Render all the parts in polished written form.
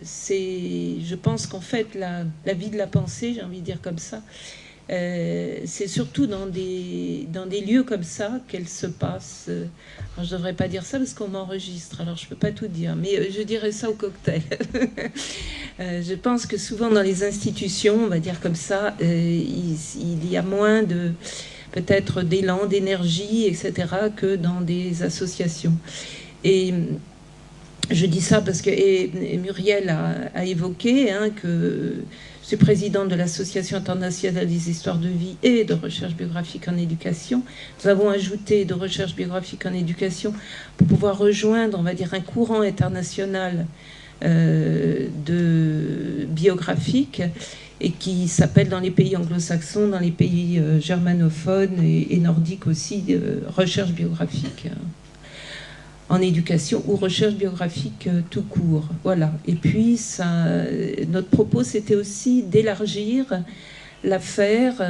je pense qu'en fait, la vie de la pensée, j'ai envie de dire comme ça, c'est surtout dans des lieux comme ça qu'elle se passe. Alors, je ne devrais pas dire ça parce qu'on m'enregistre, alors je ne peux pas tout dire, mais je dirais ça au cocktail. Je pense que souvent dans les institutions, on va dire comme ça, il y a moins de peut-être d'élan, d'énergie, etc., que dans des associations. Et je dis ça parce que Muriel a évoqué que je suis présidente de l'Association internationale des histoires de vie et de recherche biographique en éducation. Nous avons ajouté de recherche biographique en éducation pour pouvoir rejoindre, on va dire, un courant international de biographique et qui s'appelle dans les pays anglo-saxons, dans les pays germanophones et nordiques aussi, recherche biographique en éducation ou recherche biographique tout court. Voilà. Et puis, notre propos, c'était aussi d'élargir l'affaire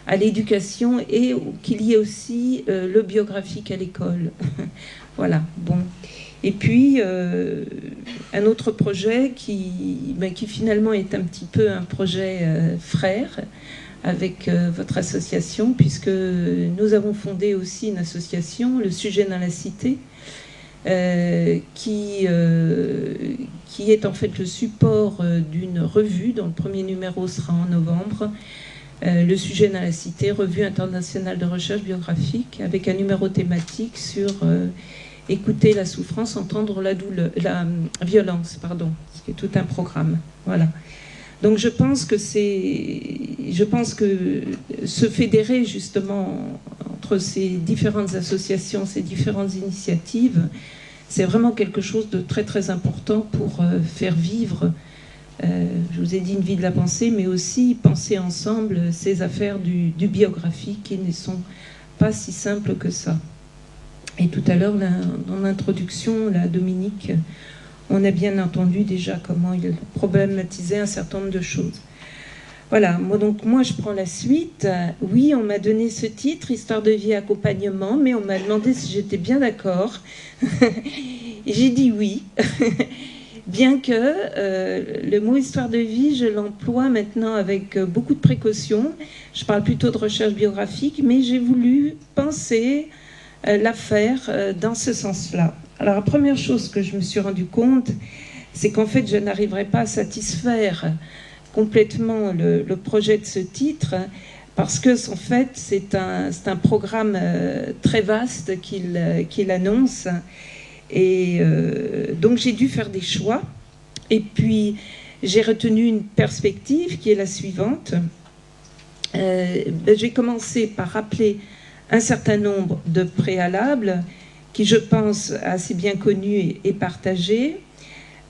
à l'éducation et qu'il y ait aussi le biographique à l'école. Voilà. Bon. Et puis, un autre projet qui finalement est un petit peu un projet frère, avec votre association, puisque nous avons fondé aussi une association, Le Sujet dans la Cité, qui est en fait le support d'une revue, dont le premier numéro sera en novembre, Le Sujet dans la Cité, revue internationale de recherche biographique, avec un numéro thématique sur écouter la souffrance, entendre la violence, pardon, ce qui est tout un programme. Voilà. Donc je pense que se fédérer justement entre ces différentes associations, ces différentes initiatives, c'est vraiment quelque chose de très très important pour faire vivre, je vous ai dit une vie de la pensée, mais aussi penser ensemble ces affaires du biographique qui ne sont pas si simples que ça. Et tout à l'heure, dans l'introduction, Dominique, on a bien entendu déjà comment il problématisait un certain nombre de choses. Voilà, moi je prends la suite. Oui, on m'a donné ce titre, Histoire de vie et accompagnement, mais on m'a demandé si j'étais bien d'accord. J'ai dit oui, bien que le mot histoire de vie, je l'emploie maintenant avec beaucoup de précaution. Je parle plutôt de recherche biographique, mais j'ai voulu penser l'affaire dans ce sens-là. Alors la première chose que je me suis rendu compte, c'est qu'en fait je n'arriverai pas à satisfaire complètement le projet de ce titre, parce que en fait c'est un programme très vaste qu'il annonce, et donc j'ai dû faire des choix, et puis j'ai retenu une perspective qui est la suivante. J'ai commencé par rappeler un certain nombre de préalables qui, je pense, assez bien connus et partagés,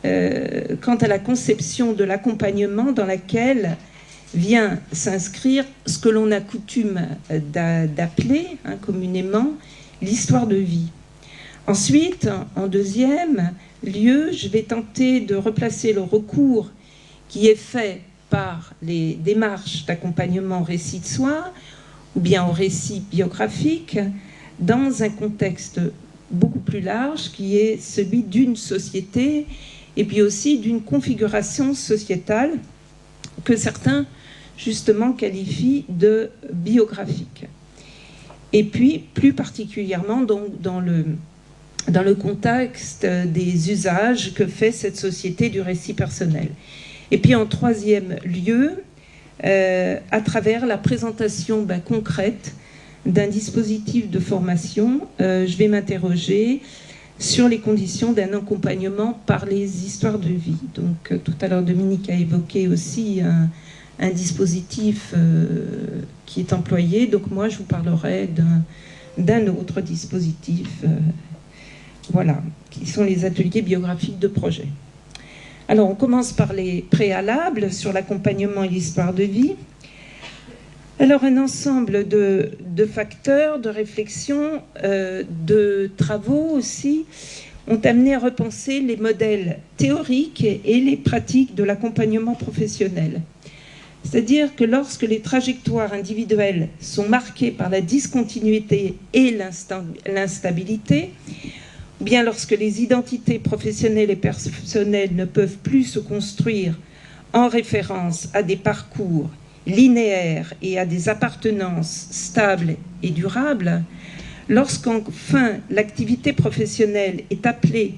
quant à la conception de l'accompagnement dans laquelle vient s'inscrire ce que l'on a coutume d'appeler communément l'histoire de vie. Ensuite, en deuxième lieu, je vais tenter de replacer le recours qui est fait par les démarches d'accompagnement au récit de soi ou bien au récit biographique dans un contexte beaucoup plus large qui est celui d'une société et puis aussi d'une configuration sociétale que certains justement qualifient de biographique. Et puis plus particulièrement donc dans le contexte des usages que fait cette société du récit personnel. Et puis en troisième lieu, à travers la présentation concrète d'un dispositif de formation, je vais m'interroger sur les conditions d'un accompagnement par les histoires de vie. Donc tout à l'heure Dominique a évoqué aussi un dispositif qui est employé, donc moi je vous parlerai d'un autre dispositif, voilà, qui sont les ateliers biographiques de projet. Alors on commence par les préalables sur l'accompagnement et l'histoire de vie. Alors un ensemble de facteurs, de réflexions, de travaux aussi ont amené à repenser les modèles théoriques et les pratiques de l'accompagnement professionnel. C'est-à-dire que lorsque les trajectoires individuelles sont marquées par la discontinuité et l'instabilité, bien lorsque les identités professionnelles et personnelles ne peuvent plus se construire en référence à des parcours linéaires et à des appartenances stables et durables, lorsqu'enfin l'activité professionnelle est appelée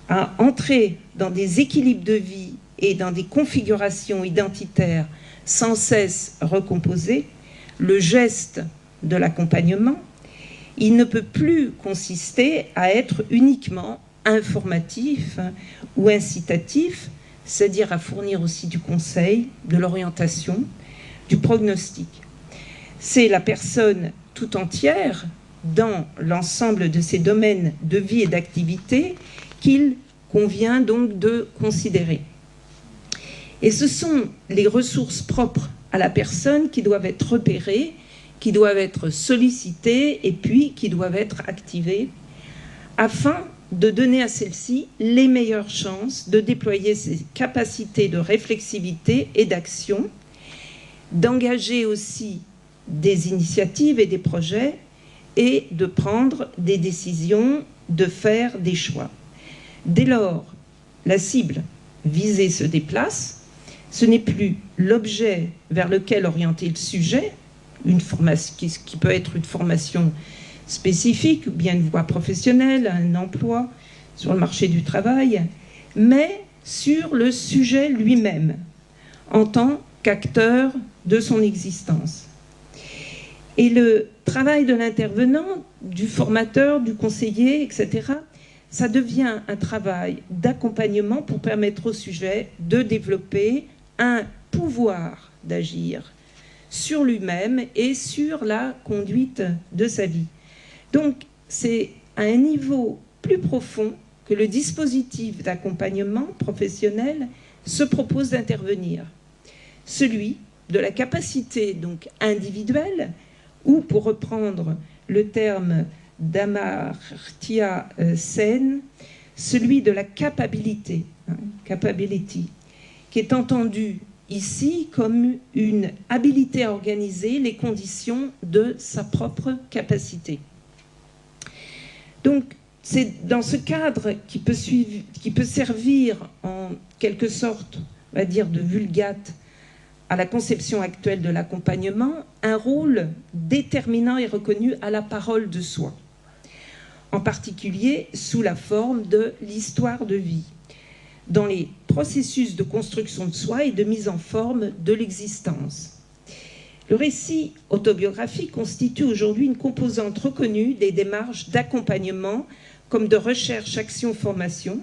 à entrer dans des équilibres de vie et dans des configurations identitaires sans cesse recomposées, le geste de l'accompagnement, il ne peut plus consister à être uniquement informatif ou incitatif, c'est-à-dire à fournir aussi du conseil, de l'orientation, du prognostic. C'est la personne tout entière, dans l'ensemble de ces domaines de vie et d'activité, qu'il convient donc de considérer. Et ce sont les ressources propres à la personne qui doivent être repérées, qui doivent être sollicitées et puis qui doivent être activées afin de donner à celle-ci les meilleures chances de déployer ses capacités de réflexivité et d'action, d'engager aussi des initiatives et des projets et de prendre des décisions, de faire des choix. Dès lors, la cible visée se déplace. Ce n'est plus l'objet vers lequel orienter le sujet, une formation qui peut être une formation spécifique, ou bien une voie professionnelle, un emploi sur le marché du travail, mais sur le sujet lui-même, en tant qu'acteur de son existence. Et le travail de l'intervenant, du formateur, du conseiller, etc., ça devient un travail d'accompagnement pour permettre au sujet de développer un pouvoir d'agir sur lui-même et sur la conduite de sa vie. Donc, c'est à un niveau plus profond que le dispositif d'accompagnement professionnel se propose d'intervenir. Celui de la capacité donc individuelle, ou pour reprendre le terme d'Amartya Sen, celui de la capabilité, capability, qui est entendu ici comme une habilité à organiser les conditions de sa propre capacité. Donc, c'est dans ce cadre qui peut servir en quelque sorte, on va dire, de vulgate à la conception actuelle de l'accompagnement, un rôle déterminant et reconnu à la parole de soi, en particulier sous la forme de l'histoire de vie, dans les processus de construction de soi et de mise en forme de l'existence. Le récit autobiographique constitue aujourd'hui une composante reconnue des démarches d'accompagnement comme de recherche, action, formation,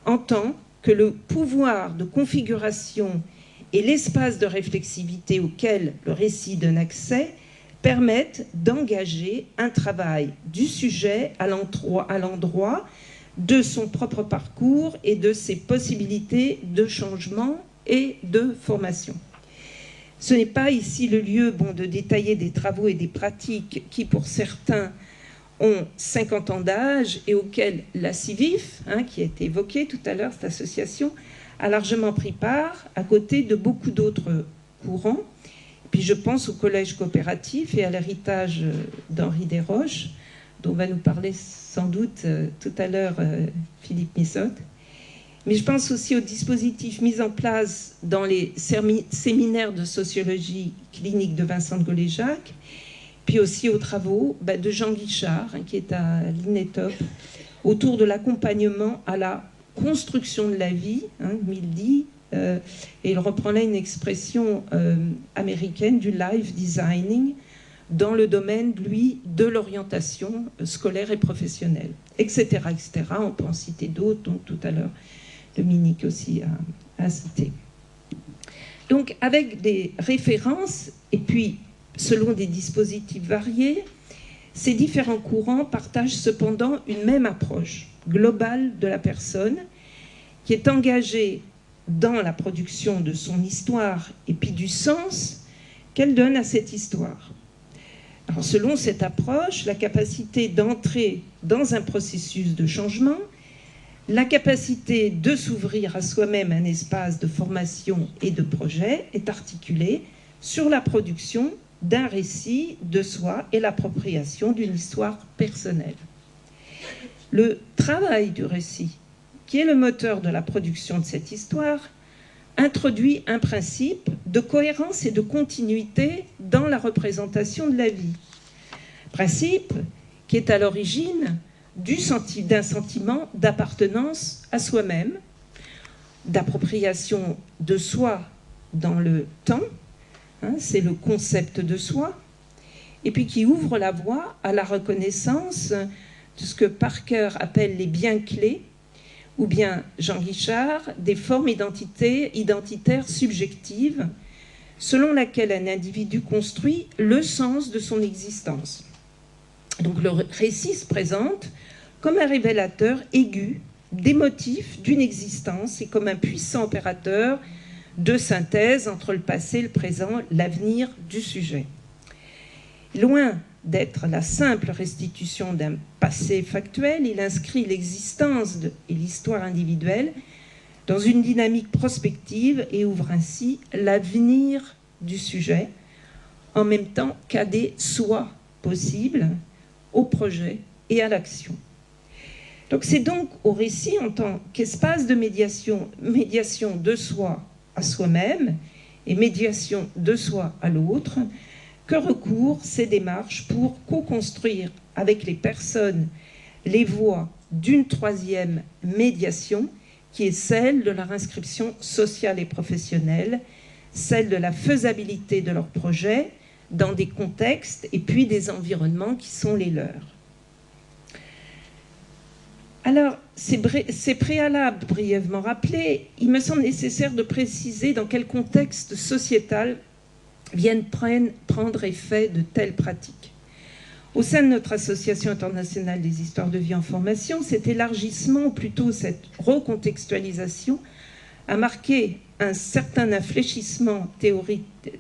en tant que le pouvoir de configuration et l'espace de réflexivité auquel le récit donne accès permettent d'engager un travail du sujet à l'endroit de son propre parcours et de ses possibilités de changement et de formation. Ce n'est pas ici le lieu de détailler des travaux et des pratiques qui, pour certains, ont 50 ans d'âge et auxquels la CIVIF, qui a été évoquée tout à l'heure, cette association, a largement pris part, à côté de beaucoup d'autres courants. Et puis je pense au collège coopératif et à l'héritage d'Henri Desroches, dont va nous parler sans doute tout à l'heure Philippe Misot. Mais je pense aussi aux dispositifs mis en place dans les séminaires de sociologie clinique de Vincent de Gaulle-Jacques, puis aussi aux travaux de Jean Guichard, qui est à l'INETOP, autour de l'accompagnement à la construction de la vie, il dit, et il reprend là une expression américaine du life designing, dans le domaine, lui, de l'orientation scolaire et professionnelle, etc., etc. On peut en citer d'autres, donc tout à l'heure, Dominique aussi a cité. Donc, avec des références, et puis selon des dispositifs variés, ces différents courants partagent cependant une même approche globale de la personne, qui est engagée dans la production de son histoire et puis du sens qu'elle donne à cette histoire. Alors, selon cette approche, la capacité d'entrer dans un processus de changement, la capacité de s'ouvrir à soi-même un espace de formation et de projet est articulée sur la production d'un récit de soi et l'appropriation d'une histoire personnelle. Le travail du récit, qui est le moteur de la production de cette histoire, introduit un principe de cohérence et de continuité dans la représentation de la vie. Principe qui est à l'origine d'un sentiment d'appartenance à soi-même, d'appropriation de soi dans le temps, c'est le concept de soi, et puis qui ouvre la voie à la reconnaissance de ce que Parker appelle les biens clés, ou bien Jean Guichard, des formes identitaires subjectives, selon laquelle un individu construit le sens de son existence. Donc le récit se présente comme un révélateur aigu des motifs d'une existence et comme un puissant opérateur de synthèse entre le passé, le présent, l'avenir du sujet. Loin d'être la simple restitution d'un passé factuel, il inscrit l'existence et l'histoire individuelle dans une dynamique prospective et ouvre ainsi l'avenir du sujet, en même temps qu'à des soins possibles, au projet et à l'action. Donc c'est donc au récit en tant qu'espace de médiation de soi à soi-même et médiation de soi à l'autre, que recourent ces démarches pour co-construire avec les personnes les voies d'une troisième médiation qui est celle de leur inscription sociale et professionnelle, celle de la faisabilité de leurs projets dans des contextes et puis des environnements qui sont les leurs. Alors, ces préalables brièvement rappelés, il me semble nécessaire de préciser dans quel contexte sociétal viennent prendre effet de telles pratiques. Au sein de notre Association internationale des histoires de vie en formation, cet élargissement, ou plutôt cette recontextualisation, a marqué un certain infléchissement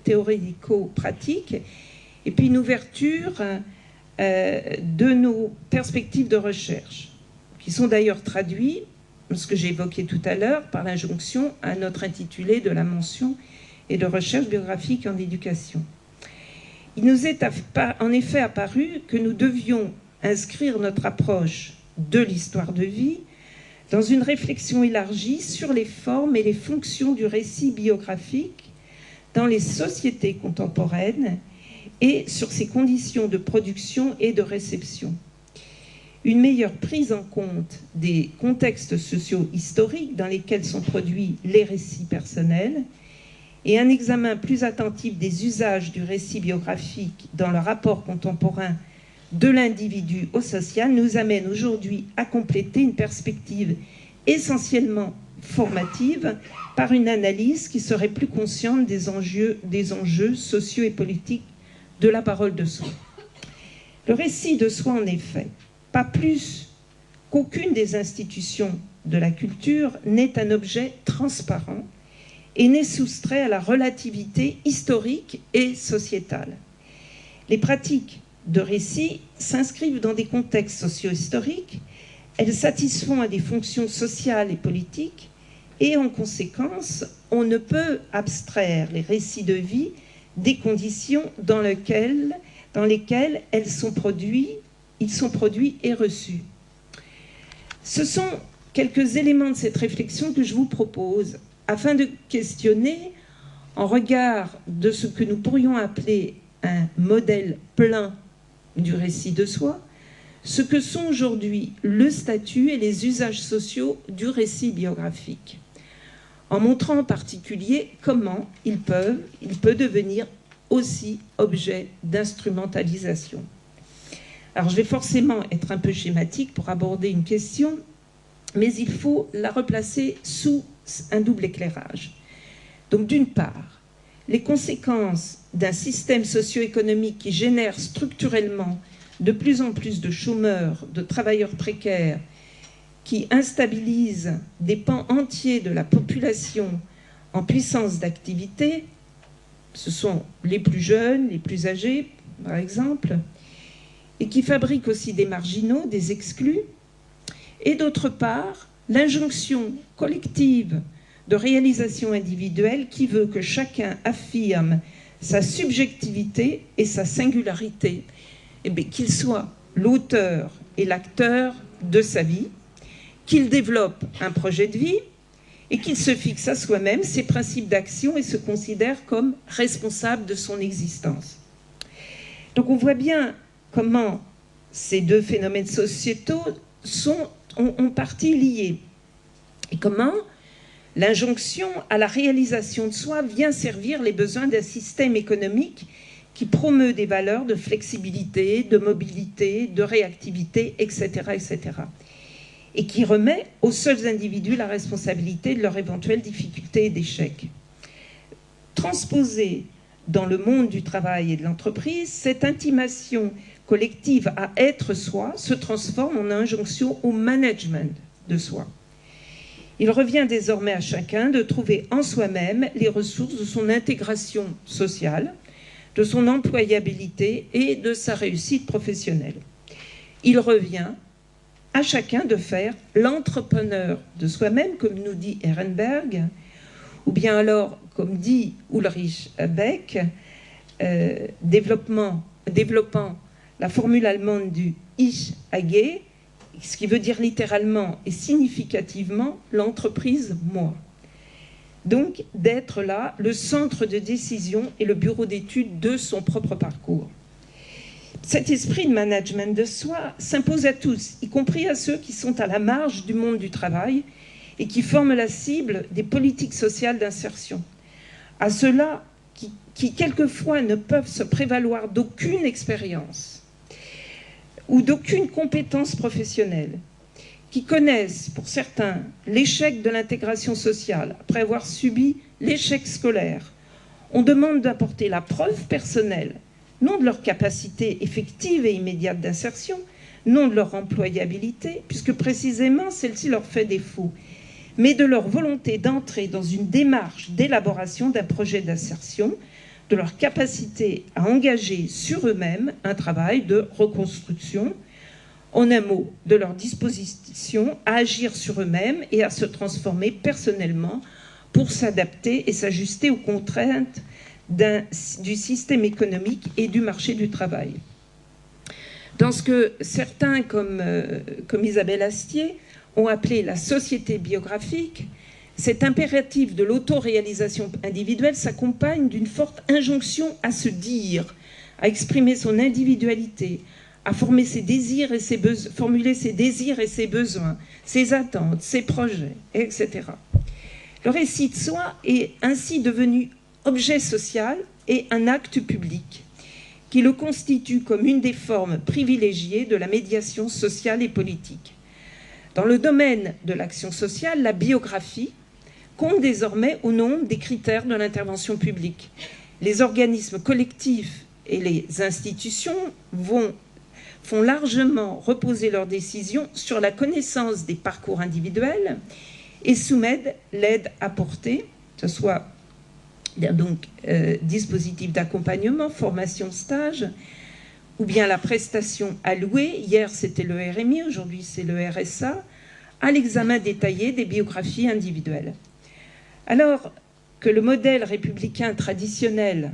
théorico-pratique et puis une ouverture de nos perspectives de recherche, qui sont d'ailleurs traduits, ce que j'ai évoqué tout à l'heure, par l'injonction à notre intitulé de la mention et de recherche biographique en éducation. Il nous est en effet apparu que nous devions inscrire notre approche de l'histoire de vie dans une réflexion élargie sur les formes et les fonctions du récit biographique dans les sociétés contemporaines et sur ses conditions de production et de réception. Une meilleure prise en compte des contextes socio-historiques dans lesquels sont produits les récits personnels et un examen plus attentif des usages du récit biographique dans le rapport contemporain de l'individu au social nous amène aujourd'hui à compléter une perspective essentiellement formative par une analyse qui serait plus consciente des enjeux sociaux et politiques de la parole de soi. Le récit de soi, en effet, pas plus qu'aucune des institutions de la culture, n'est un objet transparent et n'est soustrait à la relativité historique et sociétale. Les pratiques de récit s'inscrivent dans des contextes socio-historiques, elles satisfont à des fonctions sociales et politiques, et en conséquence, on ne peut abstraire les récits de vie des conditions dans lesquelles ils sont produits et reçus. Ce sont quelques éléments de cette réflexion que je vous propose afin de questionner, en regard de ce que nous pourrions appeler un modèle plein du récit de soi, ce que sont aujourd'hui le statut et les usages sociaux du récit biographique, en montrant en particulier comment il peut devenir aussi objet d'instrumentalisation. Alors je vais forcément être un peu schématique pour aborder une question, mais il faut la replacer sous un double éclairage. Donc d'une part, les conséquences d'un système socio-économique qui génère structurellement de plus en plus de chômeurs, de travailleurs précaires, qui instabilise des pans entiers de la population en puissance d'activité, ce sont les plus jeunes, les plus âgés, par exemple, et qui fabriquent aussi des marginaux, des exclus, et d'autre part, l'injonction collective de réalisation individuelle qui veut que chacun affirme sa subjectivité et sa singularité, et bien, qu'il soit l'auteur et l'acteur de sa vie, qu'il développe un projet de vie et qu'il se fixe à soi-même ses principes d'action et se considère comme responsable de son existence. Donc on voit bien comment ces deux phénomènes sociétaux ont partie liés et comment l'injonction à la réalisation de soi vient servir les besoins d'un système économique qui promeut des valeurs de flexibilité, de mobilité, de réactivité, etc., etc. et qui remet aux seuls individus la responsabilité de leurs éventuelles difficultés et d'échecs. Transposée dans le monde du travail et de l'entreprise, cette intimation collective à être soi se transforme en injonction au management de soi. Il revient désormais à chacun de trouver en soi-même les ressources de son intégration sociale, de son employabilité et de sa réussite professionnelle. Il revient à chacun de faire l'entrepreneur de soi-même, comme nous dit Ehrenberg, ou bien alors, comme dit Ulrich Beck, développant la formule allemande du Ich AG, ce qui veut dire littéralement et significativement l'entreprise moi. Donc, d'être là, le centre de décision et le bureau d'études de son propre parcours. Cet esprit de management de soi s'impose à tous, y compris à ceux qui sont à la marge du monde du travail et qui forment la cible des politiques sociales d'insertion. À ceux-là qui quelquefois ne peuvent se prévaloir d'aucune expérience ou d'aucune compétence professionnelle, qui connaissent, pour certains, l'échec de l'intégration sociale après avoir subi l'échec scolaire, on demande d'apporter la preuve personnelle, non de leur capacité effective et immédiate d'insertion, non de leur employabilité, puisque précisément celle-ci leur fait défaut, mais de leur volonté d'entrer dans une démarche d'élaboration d'un projet d'insertion, de leur capacité à engager sur eux-mêmes un travail de reconstruction, en un mot, de leur disposition à agir sur eux-mêmes et à se transformer personnellement pour s'adapter et s'ajuster aux contraintes du système économique et du marché du travail. Dans ce que certains, comme Isabelle Astier, ont appelé la société biographique, cet impératif de l'autoréalisation individuelle s'accompagne d'une forte injonction à se dire, à exprimer son individualité, à former ses désirs et formuler ses désirs et ses besoins, ses attentes, ses projets, etc. Le récit de soi est ainsi devenu objet social et un acte public qui le constitue comme une des formes privilégiées de la médiation sociale et politique. Dans le domaine de l'action sociale, la biographie compte désormais au nombre des critères de l'intervention publique. Les organismes collectifs et les institutions font largement reposer leurs décisions sur la connaissance des parcours individuels et soumettent l'aide apportée, que ce soit donc dispositif d'accompagnement, formation, stage, ou bien la prestation allouée, hier c'était le RMI, aujourd'hui c'est le RSA, à l'examen détaillé des biographies individuelles. Alors que le modèle républicain traditionnel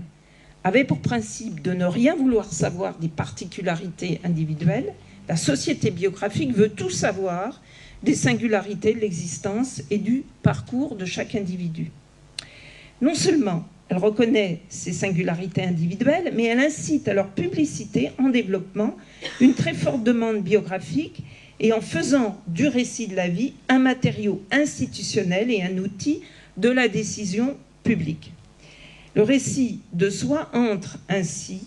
avait pour principe de ne rien vouloir savoir des particularités individuelles, la société biographique veut tout savoir des singularités de l'existence et du parcours de chaque individu. Non seulement elle reconnaît ces singularités individuelles, mais elle incite à leur publicité en développement une très forte demande biographique et en faisant du récit de la vie un matériau institutionnel et un outil de la décision publique. Le récit de soi entre ainsi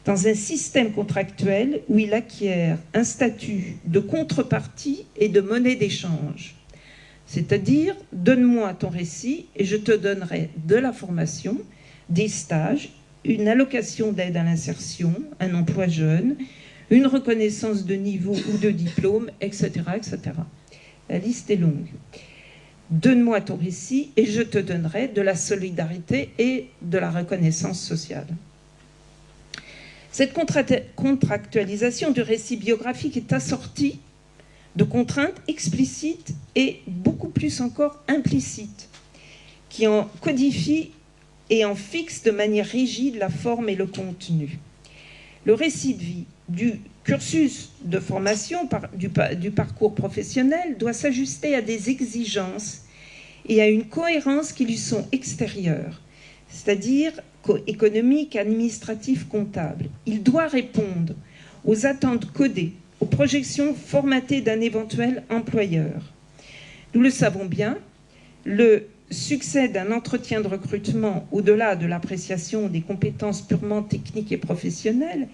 dans un système contractuel où il acquiert un statut de contrepartie et de monnaie d'échange. C'est-à-dire, donne-moi ton récit et je te donnerai de la formation, des stages, une allocation d'aide à l'insertion, un emploi jeune, une reconnaissance de niveau ou de diplôme, etc., etc. La liste est longue. Donne-moi ton récit et je te donnerai de la solidarité et de la reconnaissance sociale. Cette contractualisation du récit biographique est assortie de contraintes explicites et beaucoup plus encore implicites, qui en codifient et en fixent de manière rigide la forme et le contenu. Le récit de vie cursus de formation du parcours professionnel doit s'ajuster à des exigences et à une cohérence qui lui sont extérieures, c'est-à-dire économiques, administratives, comptables. Il doit répondre aux attentes codées, aux projections formatées d'un éventuel employeur. Nous le savons bien, le succès d'un entretien de recrutement, au-delà de l'appréciation des compétences purement techniques et professionnelles,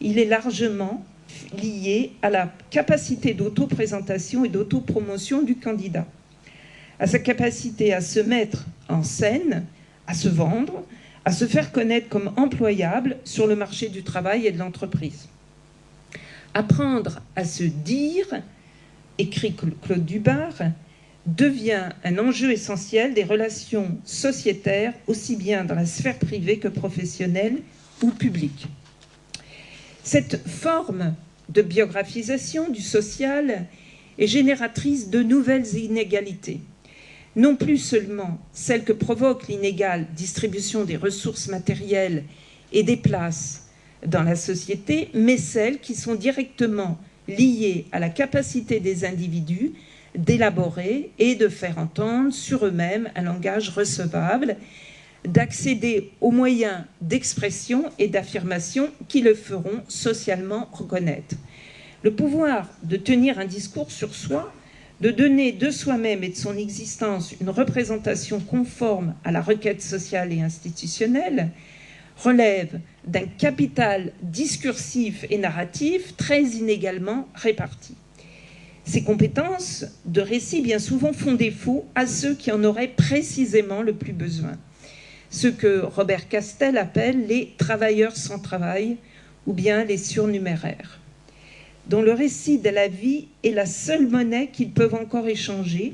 il est largement lié à la capacité d'auto-présentation et d'auto-promotion du candidat, à sa capacité à se mettre en scène, à se vendre, à se faire connaître comme employable sur le marché du travail et de l'entreprise. Apprendre à se dire, écrit Claude Dubar, devient un enjeu essentiel des relations sociétaires, aussi bien dans la sphère privée que professionnelle ou publique. Cette forme de biographisation du social est génératrice de nouvelles inégalités, non plus seulement celles que provoque l'inégale distribution des ressources matérielles et des places dans la société, mais celles qui sont directement liées à la capacité des individus d'élaborer et de faire entendre sur eux-mêmes un langage recevable, d'accéder aux moyens d'expression et d'affirmation qui le feront socialement reconnaître. Le pouvoir de tenir un discours sur soi, de donner de soi-même et de son existence une représentation conforme à la requête sociale et institutionnelle, relève d'un capital discursif et narratif très inégalement réparti. Ces compétences de récit bien souvent font défaut à ceux qui en auraient précisément le plus besoin, ce que Robert Castel appelle les travailleurs sans travail ou bien les surnuméraires, dont le récit de la vie est la seule monnaie qu'ils peuvent encore échanger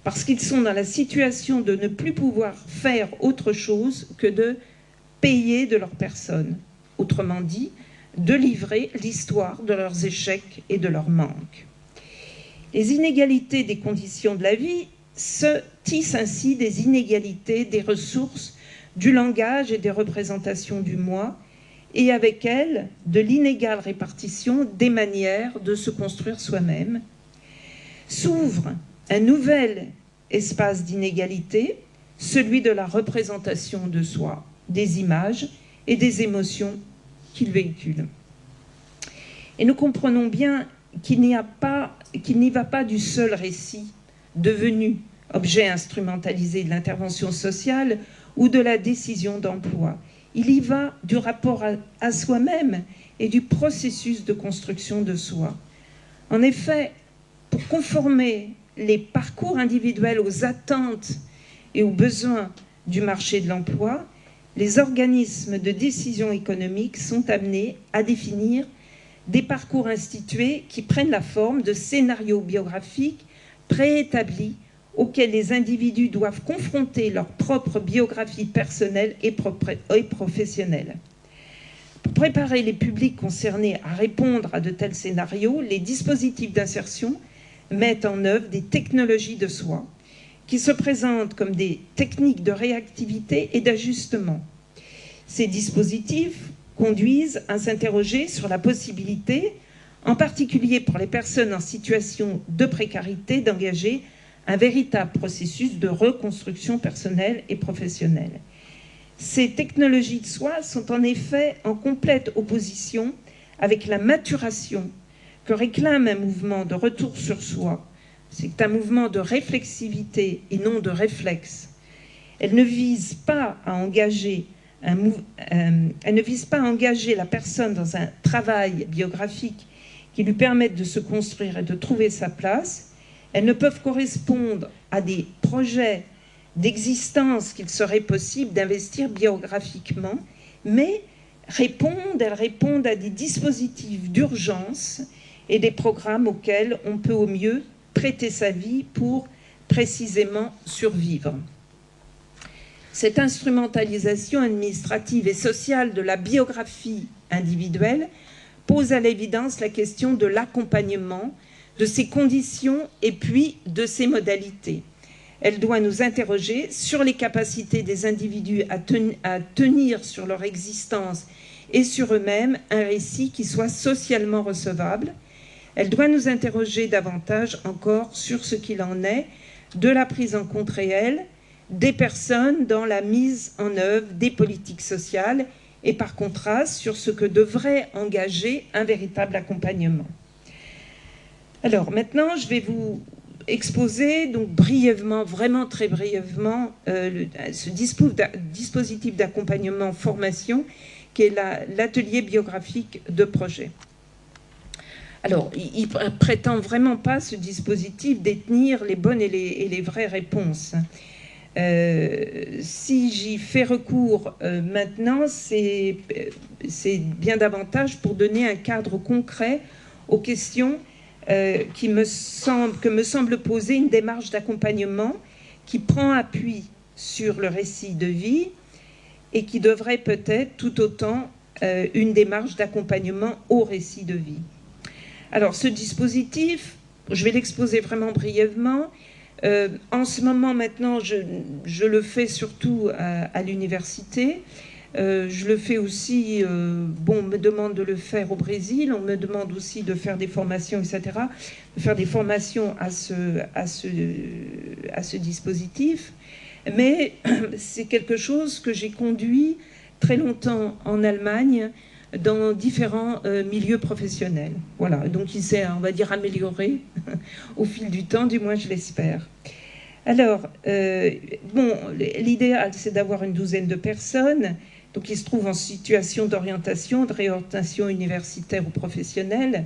parce qu'ils sont dans la situation de ne plus pouvoir faire autre chose que de payer de leur personne, autrement dit, de livrer l'histoire de leurs échecs et de leurs manques. Les inégalités des conditions de la vie se tissent ainsi des inégalités des ressources, du langage et des représentations du moi, et avec elles, de l'inégale répartition des manières de se construire soi-même. S'ouvre un nouvel espace d'inégalité, celui de la représentation de soi, des images et des émotions qu'il véhicule. Et nous comprenons bien qu'il n'y va pas du seul récit devenu objet instrumentalisé de l'intervention sociale ou de la décision d'emploi. Il y va du rapport à soi-même et du processus de construction de soi. En effet, pour conformer les parcours individuels aux attentes et aux besoins du marché de l'emploi, les organismes de décision économique sont amenés à définir des parcours institués qui prennent la forme de scénarios biographiques préétablis auxquels les individus doivent confronter leur propre biographie personnelle et professionnelle. Pour préparer les publics concernés à répondre à de tels scénarios, les dispositifs d'insertion mettent en œuvre des technologies de soi qui se présentent comme des techniques de réactivité et d'ajustement. Ces dispositifs conduisent à s'interroger sur la possibilité, en particulier pour les personnes en situation de précarité, d'engager un véritable processus de reconstruction personnelle et professionnelle. Ces technologies de soi sont en effet en complète opposition avec la maturation que réclame un mouvement de retour sur soi. C'est un mouvement de réflexivité et non de réflexe. Elle ne vise pas à engager la personne dans un travail biographique qui lui permette de se construire et de trouver sa place. Elles ne peuvent correspondre à des projets d'existence qu'il serait possible d'investir biographiquement, mais elles répondent à des dispositifs d'urgence et des programmes auxquels on peut au mieux prêter sa vie pour précisément survivre. Cette instrumentalisation administrative et sociale de la biographie individuelle pose à l'évidence la question de l'accompagnement, de ses conditions et puis de ses modalités. Elle doit nous interroger sur les capacités des individus à tenir sur leur existence et sur eux-mêmes un récit qui soit socialement recevable. Elle doit nous interroger davantage encore sur ce qu'il en est de la prise en compte réelle des personnes dans la mise en œuvre des politiques sociales et par contraste sur ce que devrait engager un véritable accompagnement. Alors maintenant, je vais vous exposer donc brièvement, vraiment très brièvement, ce dispositif d'accompagnement formation qui est l'atelier biographique de projet. Alors, il ne prétend vraiment pas, ce dispositif, détenir les bonnes et les vraies réponses. Si j'y fais recours maintenant, c'est bien davantage pour donner un cadre concret aux questions que me semble poser une démarche d'accompagnement qui prend appui sur le récit de vie et qui devrait peut-être tout autant une démarche d'accompagnement au récit de vie. Alors, ce dispositif, je vais l'exposer vraiment brièvement. En ce moment, maintenant, je le fais surtout à l'université. Je le fais aussi, on me demande de le faire au Brésil, on me demande aussi de faire des formations, etc., de faire des formations à ce dispositif. Mais c'est quelque chose que j'ai conduit très longtemps en Allemagne, dans différents milieux professionnels. Voilà, donc il s'est, on va dire, amélioré au fil du temps, du moins je l'espère. Alors, l'idéal, c'est d'avoir une douzaine de personnes, donc qui se trouvent en situation d'orientation, de réorientation universitaire ou professionnelle.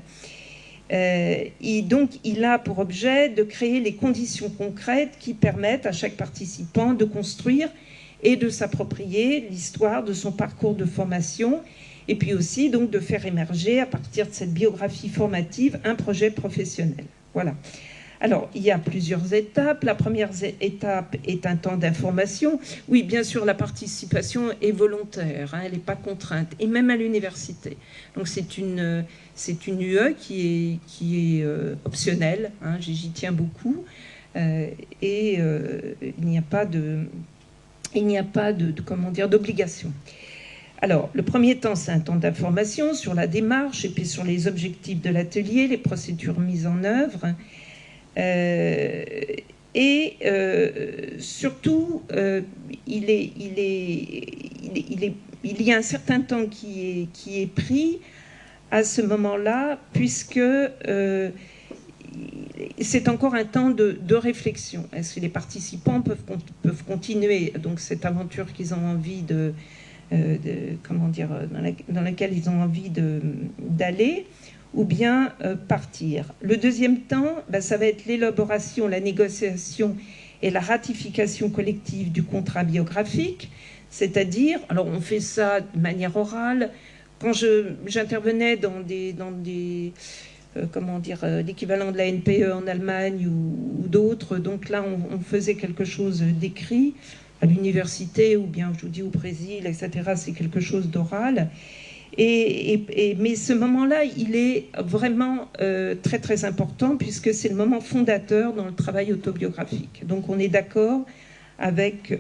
Et donc, il a pour objet de créer les conditions concrètes qui permettent à chaque participant de construire et de s'approprier l'histoire de son parcours de formation, et puis aussi donc de faire émerger à partir de cette biographie formative un projet professionnel. Voilà. Alors, il y a plusieurs étapes. La première étape est un temps d'information. Oui, bien sûr, la participation est volontaire, hein, elle n'est pas contrainte, et même à l'université. Donc, c'est une UE qui est optionnelle, hein, j'y tiens beaucoup, et il n'y a pas d'obligation. Alors, le premier temps, c'est un temps d'information sur la démarche et puis sur les objectifs de l'atelier, les procédures mises en œuvre. Surtout, il y a un certain temps qui est pris à ce moment-là, puisque c'est encore un temps de réflexion. Est-ce que les participants peuvent continuer donc cette aventure qu'ils ont envie dans laquelle ils ont envie d'aller, ou bien partir. Le deuxième temps, ça va être l'élaboration, la négociation et la ratification collective du contrat biographique, c'est-à-dire, alors on fait ça de manière orale. Quand j'intervenais dans l'équivalent de la NPE en Allemagne ou d'autres, donc là on faisait quelque chose d'écrit, à l'université ou bien, je vous dis, au Brésil, etc., c'est quelque chose d'oral. Mais ce moment-là, il est vraiment très, très important puisque c'est le moment fondateur dans le travail autobiographique. Donc, on est d'accord avec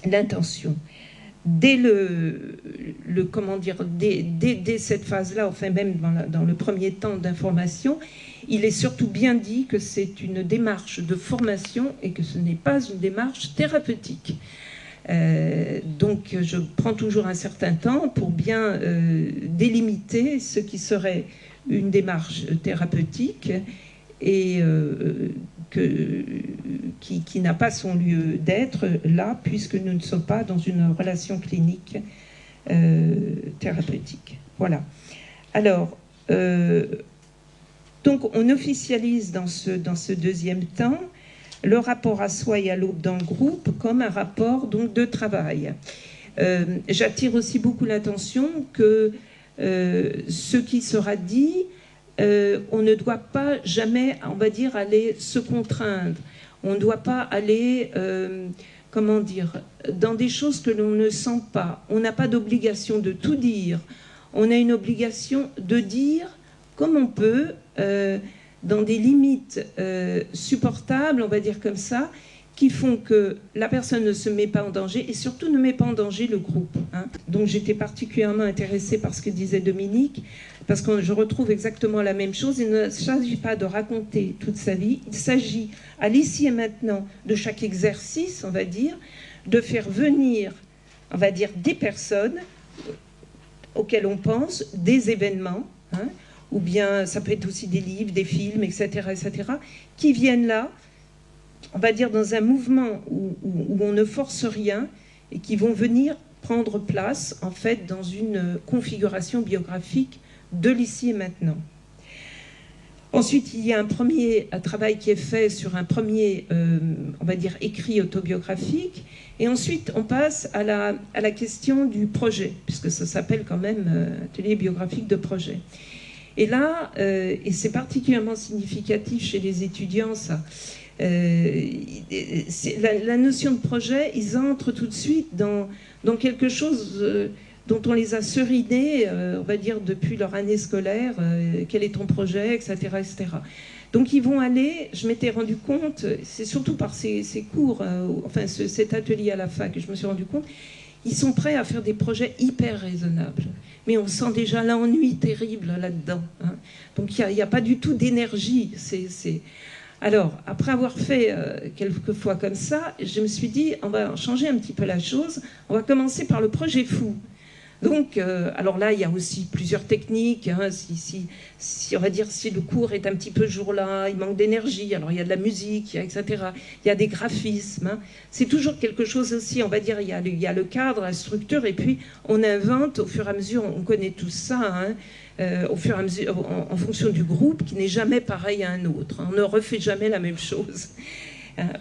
l'intention. Dès cette phase-là, enfin même dans le premier temps d'information, il est surtout bien dit que c'est une démarche de formation et que ce n'est pas une démarche thérapeutique. Donc je prends toujours un certain temps pour bien délimiter ce qui serait une démarche thérapeutique et qui n'a pas son lieu d'être là, puisque nous ne sommes pas dans une relation clinique thérapeutique. Voilà. Alors, donc on officialise dans ce deuxième temps le rapport à soi et à l'autre dans le groupe comme un rapport donc, de travail. J'attire aussi beaucoup l'attention que ce qui sera dit, on ne doit pas jamais, on va dire, aller se contraindre. On ne doit pas aller, dans des choses que l'on ne sent pas. On n'a pas d'obligation de tout dire. On a une obligation de dire comme on peut, dans des limites supportables, on va dire comme ça, qui font que la personne ne se met pas en danger et surtout ne met pas en danger le groupe. Hein. Donc j'étais particulièrement intéressée par ce que disait Dominique, parce que je retrouve exactement la même chose. Il ne s'agit pas de raconter toute sa vie, il s'agit à l'ici et maintenant de chaque exercice, on va dire, de faire venir, on va dire, des personnes auxquelles on pense, des événements, hein, ou bien ça peut être aussi des livres, des films, etc., qui viennent là, on va dire dans un mouvement où on ne force rien et qui vont venir prendre place en fait dans une configuration biographique de l'ici et maintenant. Ensuite, il y a un travail qui est fait sur un premier, on va dire, écrit autobiographique. Et ensuite, on passe à la question du projet, puisque ça s'appelle quand même atelier biographique de projet. Et là, et c'est particulièrement significatif chez les étudiants, ça, la notion de projet, ils entrent tout de suite dans quelque chose dont on les a serinés, on va dire, depuis leur année scolaire, quel est ton projet, etc., etc. Donc ils vont aller, je m'étais rendu compte, c'est surtout par ces cours, enfin cet atelier à la fac que je me suis rendu compte, ils sont prêts à faire des projets hyper raisonnables. Mais on sent déjà l'ennui terrible là-dedans. Hein. Donc il n'y a pas du tout d'énergie. Alors, après avoir fait quelques fois comme ça, je me suis dit, on va changer un petit peu la chose. On va commencer par le projet fou. Donc, alors là, il y a aussi plusieurs techniques. Hein, si on va dire, si le cours est un petit peu jour-là, il manque d'énergie, alors il y a de la musique, etc. Il y a des graphismes. Hein. C'est toujours quelque chose aussi, on va dire, il y a le cadre, la structure, et puis on invente au fur et à mesure, on connaît tout ça, hein, au fur et à mesure, en fonction du groupe, qui n'est jamais pareil à un autre. On ne refait jamais la même chose.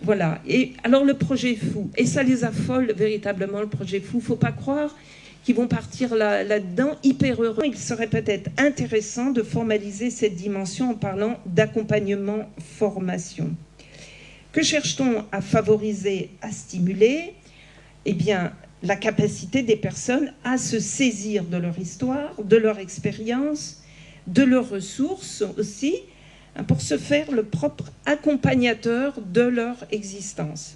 Voilà. Et alors le projet fou, et ça les affole véritablement, le projet fou. Il ne faut pas croire qui vont partir là-dedans hyper heureux. Il serait peut-être intéressant de formaliser cette dimension en parlant d'accompagnement-formation. Que cherche-t-on à favoriser, à stimuler? Eh bien, la capacité des personnes à se saisir de leur histoire, de leur expérience, de leurs ressources aussi, pour se faire le propre accompagnateur de leur existence.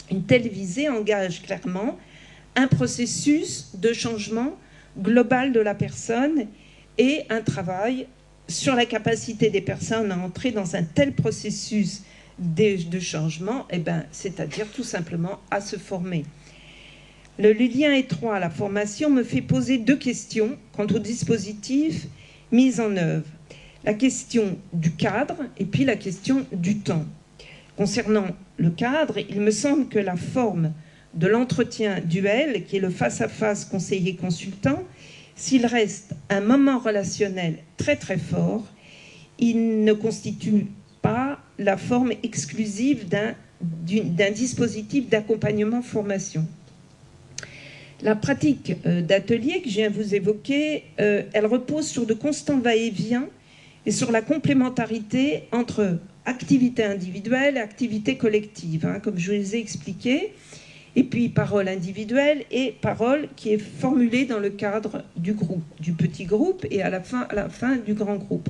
Une telle visée engage clairement un processus de changement global de la personne et un travail sur la capacité des personnes à entrer dans un tel processus de changement, c'est-à-dire tout simplement à se former. Le lien étroit à la formation me fait poser deux questions quant au dispositif mis en œuvre. La question du cadre et puis la question du temps. Concernant le cadre, il me semble que la forme de l'entretien duel, qui est le face-à-face conseiller-consultant, s'il reste un moment relationnel très très fort, il ne constitue pas la forme exclusive d'un dispositif d'accompagnement-formation. La pratique d'atelier que je viens de vous évoquer, elle repose sur de constants va-et-vient et sur la complémentarité entre activité individuelle et activité collective, hein, comme je vous les ai expliqué. Et puis parole individuelle et parole qui est formulée dans le cadre du groupe, du petit groupe et à la fin du grand groupe.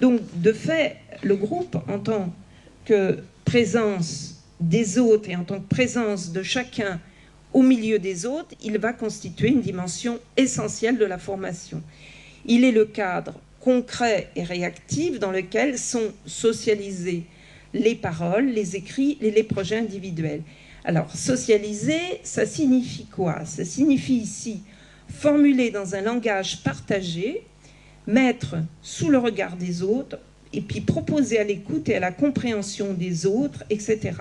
Donc de fait, le groupe en tant que présence des autres et en tant que présence de chacun au milieu des autres, il va constituer une dimension essentielle de la formation. Il est le cadre concret et réactif dans lequel sont socialisées les paroles, les écrits et les projets individuels. Alors, socialiser, ça signifie quoi? Ça signifie ici formuler dans un langage partagé, mettre sous le regard des autres, et puis proposer à l'écoute et à la compréhension des autres, etc.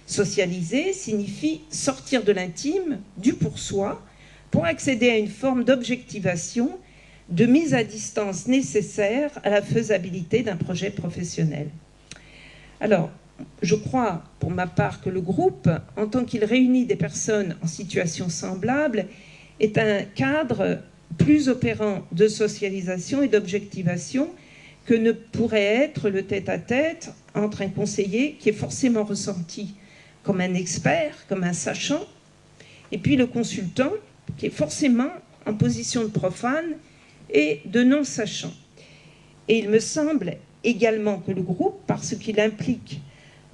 Socialiser signifie sortir de l'intime, du pour-soi, pour accéder à une forme d'objectivation, de mise à distance nécessaire à la faisabilité d'un projet professionnel. Alors, je crois, pour ma part, que le groupe, en tant qu'il réunit des personnes en situation semblable, est un cadre plus opérant de socialisation et d'objectivation que ne pourrait être le tête-à-tête entre un conseiller qui est forcément ressenti comme un expert, comme un sachant, et puis le consultant qui est forcément en position de profane et de non-sachant. Et il me semble également que le groupe, parce qu'il implique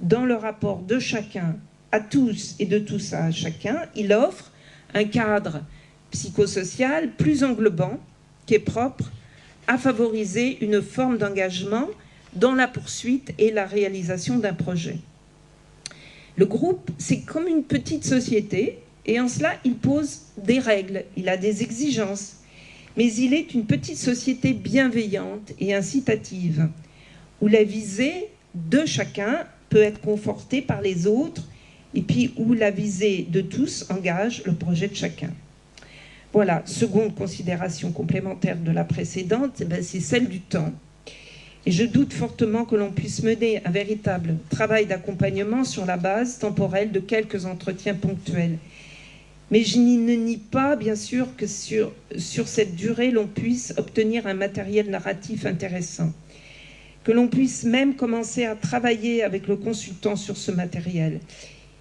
dans le rapport de chacun à tous et de tous à chacun, il offre un cadre psychosocial plus englobant, qui est propre à favoriser une forme d'engagement dans la poursuite et la réalisation d'un projet. Le groupe, c'est comme une petite société, et en cela, il pose des règles, il a des exigences, mais il est une petite société bienveillante et incitative, où la visée de chacun peut être confortée par les autres, et puis où la visée de tous engage le projet de chacun. Voilà, seconde considération complémentaire de la précédente, c'est celle du temps. Et je doute fortement que l'on puisse mener un véritable travail d'accompagnement sur la base temporelle de quelques entretiens ponctuels. Mais je ne nie pas, bien sûr, que sur cette durée, l'on puisse obtenir un matériel narratif intéressant, que l'on puisse même commencer à travailler avec le consultant sur ce matériel.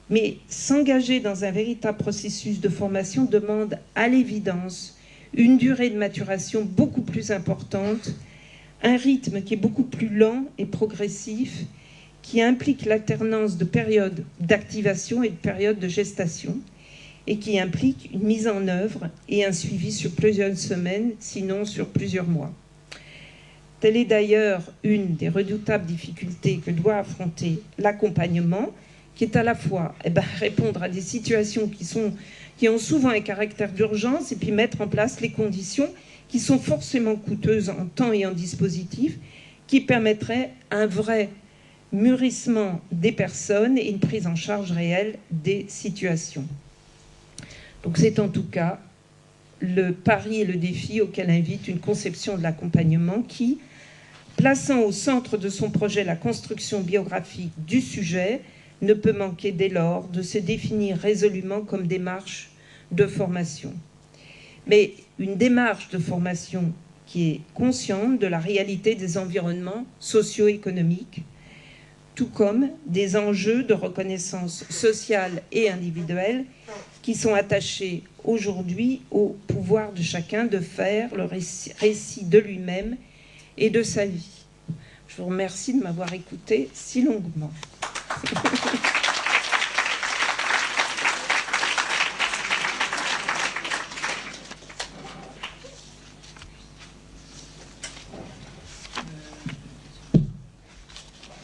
Mais s'engager dans un véritable processus de formation demande à l'évidence une durée de maturation beaucoup plus importante, un rythme qui est beaucoup plus lent et progressif, qui implique l'alternance de périodes d'activation et de périodes de gestation, et qui implique une mise en œuvre et un suivi sur plusieurs semaines, sinon sur plusieurs mois. Telle est d'ailleurs une des redoutables difficultés que doit affronter l'accompagnement, qui est à la fois répondre à des situations qui ont souvent un caractère d'urgence, et puis mettre en place les conditions qui sont forcément coûteuses en temps et en dispositif, qui permettraient un vrai mûrissement des personnes et une prise en charge réelle des situations. Donc c'est en tout cas le pari et le défi auquel invite une conception de l'accompagnement qui, plaçant au centre de son projet la construction biographique du sujet, ne peut manquer dès lors de se définir résolument comme démarche de formation. Mais une démarche de formation qui est consciente de la réalité des environnements socio-économiques, tout comme des enjeux de reconnaissance sociale et individuelle qui sont attachés aujourd'hui au pouvoir de chacun de faire le récit de lui-même et de sa vie. Je vous remercie de m'avoir écouté si longuement.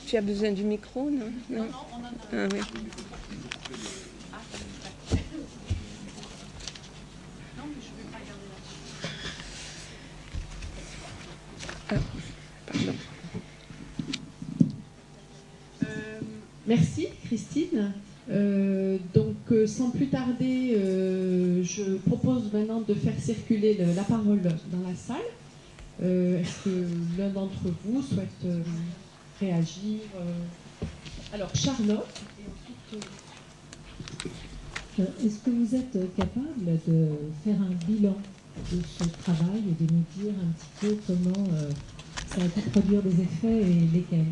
Tu as besoin du micro, non? Non, on en a. Ah, oui. Non, mais je ne vais pas garder là-dessus. Ah, pardon. Merci, Christine. Sans plus tarder, je propose maintenant de faire circuler la parole dans la salle. Est-ce que l'un d'entre vous souhaite réagir? Alors, Charlotte. Est-ce que vous êtes capable de faire un bilan de ce travail et de nous dire un petit peu comment ça a pu produire des effets et lesquels?